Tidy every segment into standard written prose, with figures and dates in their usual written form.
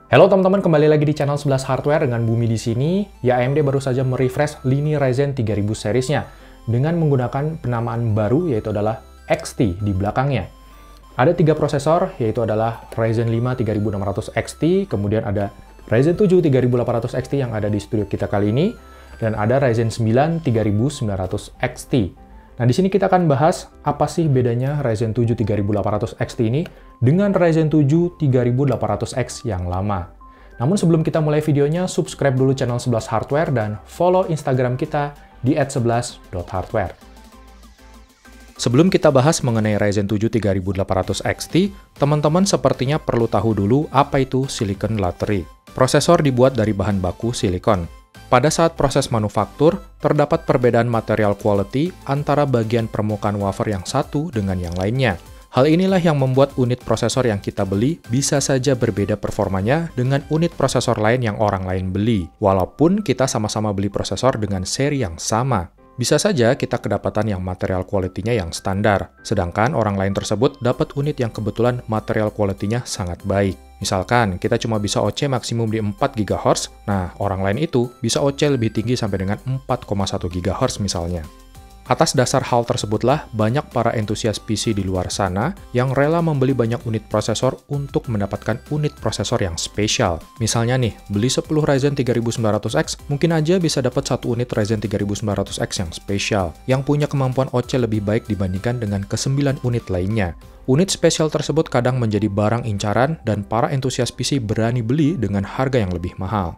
Halo teman-teman, kembali lagi di channel 11 Hardware dengan Bumi di sini. Ya, AMD baru saja merefresh lini Ryzen 3000 seriesnya dengan menggunakan penamaan baru, yaitu adalah XT di belakangnya. Ada 3 prosesor, yaitu adalah Ryzen 5 3600 XT, kemudian ada Ryzen 7 3800 XT yang ada di studio kita kali ini, dan ada Ryzen 9 3900 XT. Nah, di sini kita akan bahas apa sih bedanya Ryzen 7 3800 XT ini dengan Ryzen 7 3800X yang lama. Namun sebelum kita mulai videonya, subscribe dulu channel 11 Hardware dan follow Instagram kita di @11.hardware. Sebelum kita bahas mengenai Ryzen 7 3800 XT, teman-teman sepertinya perlu tahu dulu apa itu silicon lottery. Prosesor dibuat dari bahan baku silikon. Pada saat proses manufaktur, terdapat perbedaan material quality antara bagian permukaan wafer yang satu dengan yang lainnya. Hal inilah yang membuat unit prosesor yang kita beli bisa saja berbeda performanya dengan unit prosesor lain yang orang lain beli, walaupun kita sama-sama beli prosesor dengan seri yang sama. Bisa saja kita kedapatan yang material quality-nya yang standar, sedangkan orang lain tersebut dapat unit yang kebetulan material quality-nya sangat baik. Misalkan, kita cuma bisa OC maksimum di 4 GHz, nah orang lain itu bisa OC lebih tinggi sampai dengan 4,1 GHz misalnya. Atas dasar hal tersebutlah, banyak para entusias PC di luar sana yang rela membeli banyak unit prosesor untuk mendapatkan unit prosesor yang spesial. Misalnya nih, beli 10 Ryzen 3900X, mungkin aja bisa dapat 1 unit Ryzen 3900X yang spesial, yang punya kemampuan OC lebih baik dibandingkan dengan ke-9 unit lainnya. Unit spesial tersebut kadang menjadi barang incaran dan para entusias PC berani beli dengan harga yang lebih mahal.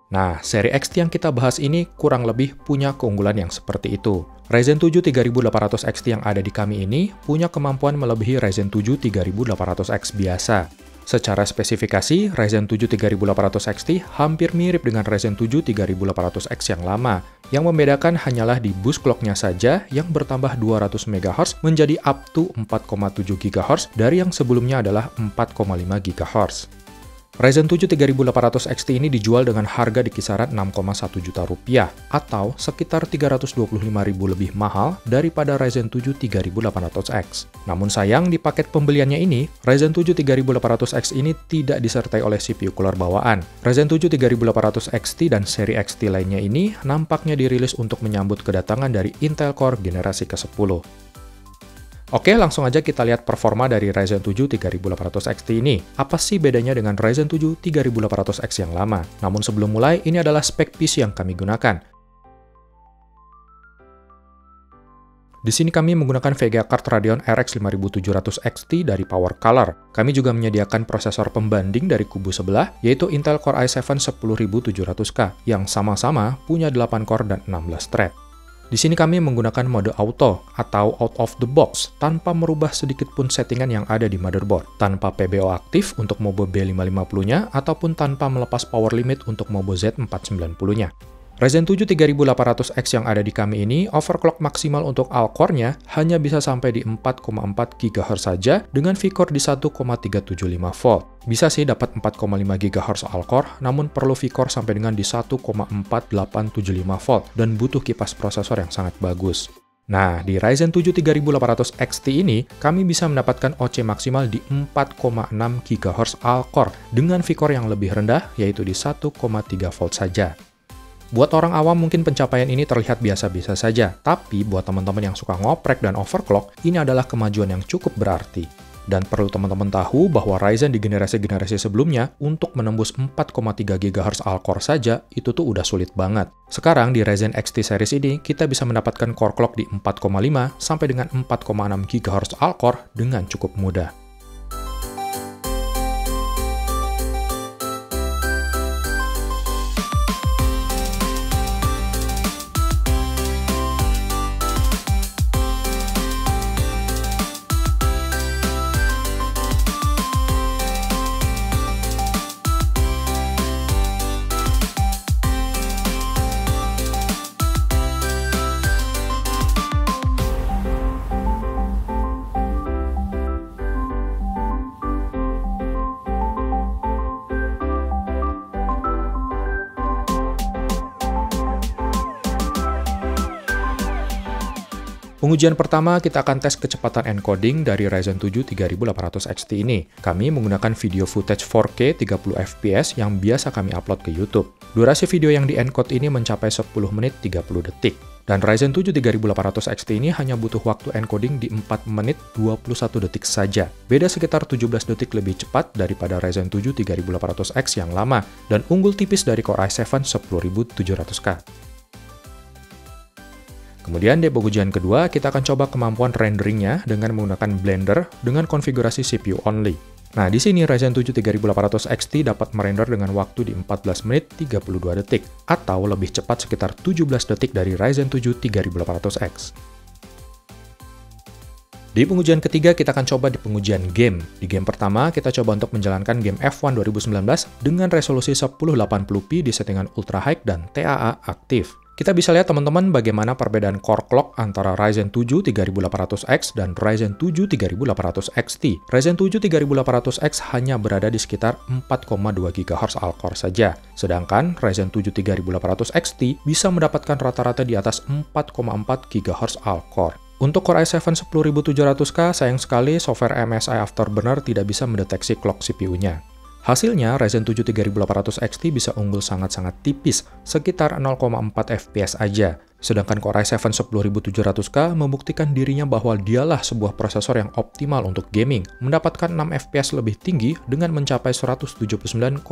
Nah, seri XT yang kita bahas ini kurang lebih punya keunggulan yang seperti itu. Ryzen 7 3800 XT yang ada di kami ini punya kemampuan melebihi Ryzen 7 3800X biasa. Secara spesifikasi, Ryzen 7 3800 XT hampir mirip dengan Ryzen 7 3800X yang lama. Yang membedakan hanyalah di bus clock-nya saja yang bertambah 200 MHz menjadi up to 4,7 GHz dari yang sebelumnya adalah 4,5 GHz. Ryzen 7 3800 XT ini dijual dengan harga di kisaran 6,1 juta rupiah atau sekitar 325.000 lebih mahal daripada Ryzen 7 3800X. Namun sayang di paket pembeliannya ini, Ryzen 7 3800X ini tidak disertai oleh CPU cooler bawaan. Ryzen 7 3800 XT dan seri XT lainnya ini nampaknya dirilis untuk menyambut kedatangan dari Intel Core generasi ke-10. Oke, langsung aja kita lihat performa dari Ryzen 7 3800 XT ini. Apa sih bedanya dengan Ryzen 7 3800X yang lama? Namun sebelum mulai, ini adalah spek PC yang kami gunakan. Di sini kami menggunakan VGA card Radeon RX 5700 XT dari Power Color. Kami juga menyediakan prosesor pembanding dari kubu sebelah, yaitu Intel Core i7 10700K, yang sama-sama punya 8 core dan 16 thread. Di sini kami menggunakan mode auto atau out of the box tanpa merubah sedikit pun settingan yang ada di motherboard, tanpa PBO aktif untuk Mobo B550-nya ataupun tanpa melepas power limit untuk Mobo Z490-nya. Ryzen 7 3800X yang ada di kami ini, overclock maksimal untuk all-core-nya hanya bisa sampai di 4,4 GHz saja dengan V-core di 1,375 volt. Bisa sih dapat 4,5 GHz all-core, namun perlu V-core sampai dengan di 1,4875 volt dan butuh kipas prosesor yang sangat bagus. Nah, di Ryzen 7 3800 XT ini, kami bisa mendapatkan OC maksimal di 4,6 GHz all-core dengan V-core yang lebih rendah, yaitu di 1,3 volt saja. Buat orang awam mungkin pencapaian ini terlihat biasa-biasa saja, tapi buat teman-teman yang suka ngoprek dan overclock, ini adalah kemajuan yang cukup berarti. Dan perlu teman-teman tahu bahwa Ryzen di generasi-generasi sebelumnya, untuk menembus 4,3 GHz all-core saja, itu tuh udah sulit banget. Sekarang di Ryzen XT series ini, kita bisa mendapatkan core clock di 4,5 sampai dengan 4,6 GHz all-core dengan cukup mudah. Pengujian pertama, kita akan tes kecepatan encoding dari Ryzen 7 3800 XT ini. Kami menggunakan video footage 4K 30 fps yang biasa kami upload ke YouTube. Durasi video yang di-encode ini mencapai 10 menit 30 detik. Dan Ryzen 7 3800 XT ini hanya butuh waktu encoding di 4 menit 21 detik saja. Beda sekitar 17 detik lebih cepat daripada Ryzen 7 3800X yang lama, dan unggul tipis dari Core i7 10700K. Kemudian di pengujian kedua, kita akan coba kemampuan renderingnya dengan menggunakan Blender dengan konfigurasi CPU only. Nah, di sini Ryzen 7 3800 XT dapat merender dengan waktu di 14 menit 32 detik, atau lebih cepat sekitar 17 detik dari Ryzen 7 3800X. Di pengujian ketiga, kita akan coba di pengujian game. Di game pertama, kita coba untuk menjalankan game F1 2019 dengan resolusi 1080p di settingan ultra high dan TAA aktif. Kita bisa lihat teman-teman bagaimana perbedaan core clock antara Ryzen 7 3800X dan Ryzen 7 3800 XT. Ryzen 7 3800X hanya berada di sekitar 4,2 GHz all-core saja, sedangkan Ryzen 7 3800 XT bisa mendapatkan rata-rata di atas 4,4 GHz all-core. Untuk Core i7 10700K, sayang sekali software MSI Afterburner tidak bisa mendeteksi clock CPU-nya. Hasilnya, Ryzen 7 3800 XT bisa unggul sangat-sangat tipis, sekitar 0,4 fps aja. Sedangkan Core i7 10700K membuktikan dirinya bahwa dialah sebuah prosesor yang optimal untuk gaming, mendapatkan 6 fps lebih tinggi dengan mencapai 179,6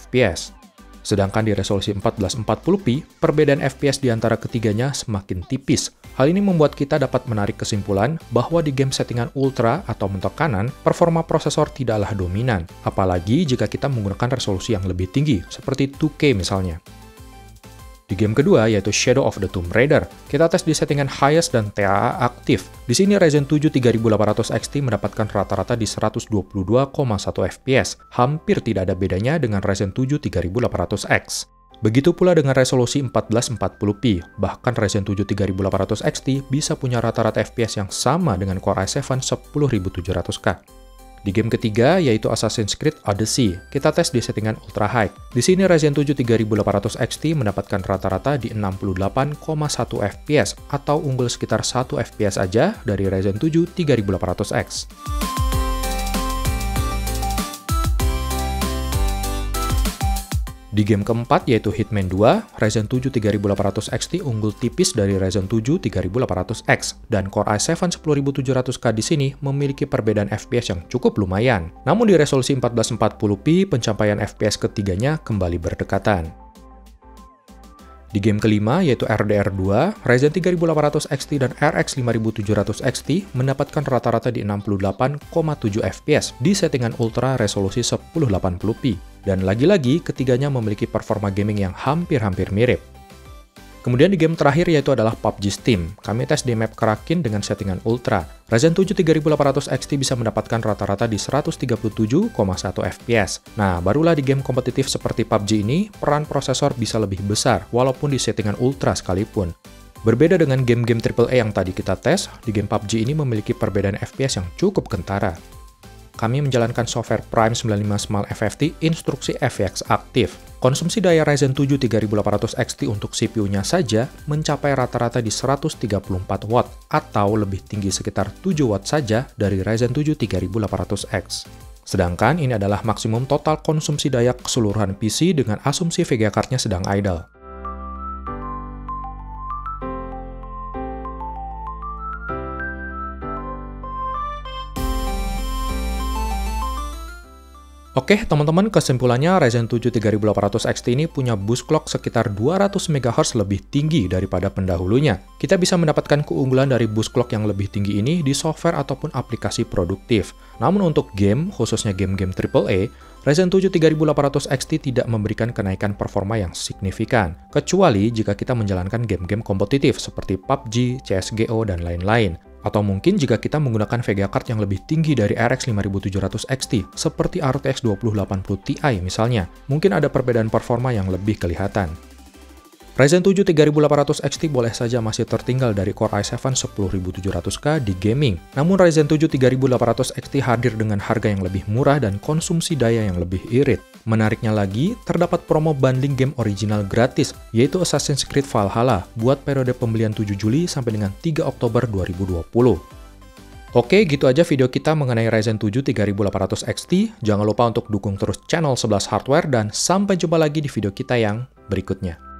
fps. Sedangkan di resolusi 1440p, perbedaan FPS di antara ketiganya semakin tipis. Hal ini membuat kita dapat menarik kesimpulan bahwa di game settingan ultra atau mentok kanan, performa prosesor tidaklah dominan, apalagi jika kita menggunakan resolusi yang lebih tinggi, seperti 2K misalnya. Di game kedua, yaitu Shadow of the Tomb Raider, kita tes di settingan highest dan TAA aktif. Di sini Ryzen 7 3800 XT mendapatkan rata-rata di 122,1 fps, hampir tidak ada bedanya dengan Ryzen 7 3800X. Begitu pula dengan resolusi 1440p, bahkan Ryzen 7 3800 XT bisa punya rata-rata fps yang sama dengan Core i7 10700K. Di game ketiga, yaitu Assassin's Creed Odyssey, kita tes di settingan ultra high. Di sini Ryzen 7 3800 XT mendapatkan rata-rata di 68,1 fps, atau unggul sekitar 1 fps aja dari Ryzen 7 3800X. Di game keempat, yaitu Hitman 2, Ryzen 7 3800 XT unggul tipis dari Ryzen 7 3800X, dan Core i7 10700K di sini memiliki perbedaan FPS yang cukup lumayan. Namun di resolusi 1440p, pencapaian FPS ketiganya kembali berdekatan. Di game kelima, yaitu RDR 2, Ryzen 3800 XT dan RX 5700 XT mendapatkan rata-rata di 68,7 fps di settingan ultra resolusi 1080p. Dan lagi-lagi, ketiganya memiliki performa gaming yang hampir-hampir mirip. Kemudian di game terakhir yaitu adalah PUBG Steam. Kami tes di map Kraken dengan settingan ultra. Ryzen 7 3800 XT bisa mendapatkan rata-rata di 137,1 fps. Nah, barulah di game kompetitif seperti PUBG ini, peran prosesor bisa lebih besar, walaupun di settingan ultra sekalipun. Berbeda dengan game-game AAA yang tadi kita tes, di game PUBG ini memiliki perbedaan FPS yang cukup kentara. Kami menjalankan software Prime 95 Small FFT instruksi FX aktif. Konsumsi daya Ryzen 7 3800 XT untuk CPU-nya saja mencapai rata-rata di 134 watt, atau lebih tinggi sekitar 7 watt saja dari Ryzen 7 3800X. Sedangkan ini adalah maksimum total konsumsi daya keseluruhan PC dengan asumsi VGA card-nya sedang idle. Oke, teman-teman, kesimpulannya Ryzen 7 3800 XT ini punya boost clock sekitar 200 MHz lebih tinggi daripada pendahulunya. Kita bisa mendapatkan keunggulan dari boost clock yang lebih tinggi ini di software ataupun aplikasi produktif. Namun untuk game, khususnya game-game AAA, Ryzen 7 3800 XT tidak memberikan kenaikan performa yang signifikan, kecuali jika kita menjalankan game-game kompetitif seperti PUBG, CSGO, dan lain-lain. Atau mungkin jika kita menggunakan VGA card yang lebih tinggi dari RX 5700 XT, seperti RTX 2080 Ti misalnya, mungkin ada perbedaan performa yang lebih kelihatan. Ryzen 7 3800 XT boleh saja masih tertinggal dari Core i7 10700K di gaming. Namun Ryzen 7 3800 XT hadir dengan harga yang lebih murah dan konsumsi daya yang lebih irit. Menariknya lagi, terdapat promo bundling game original gratis, yaitu Assassin's Creed Valhalla, buat periode pembelian 7 Juli sampai dengan 3 Oktober 2020. Oke, gitu aja video kita mengenai Ryzen 7 3800 XT. Jangan lupa untuk dukung terus channel 11 Hardware dan sampai jumpa lagi di video kita yang berikutnya.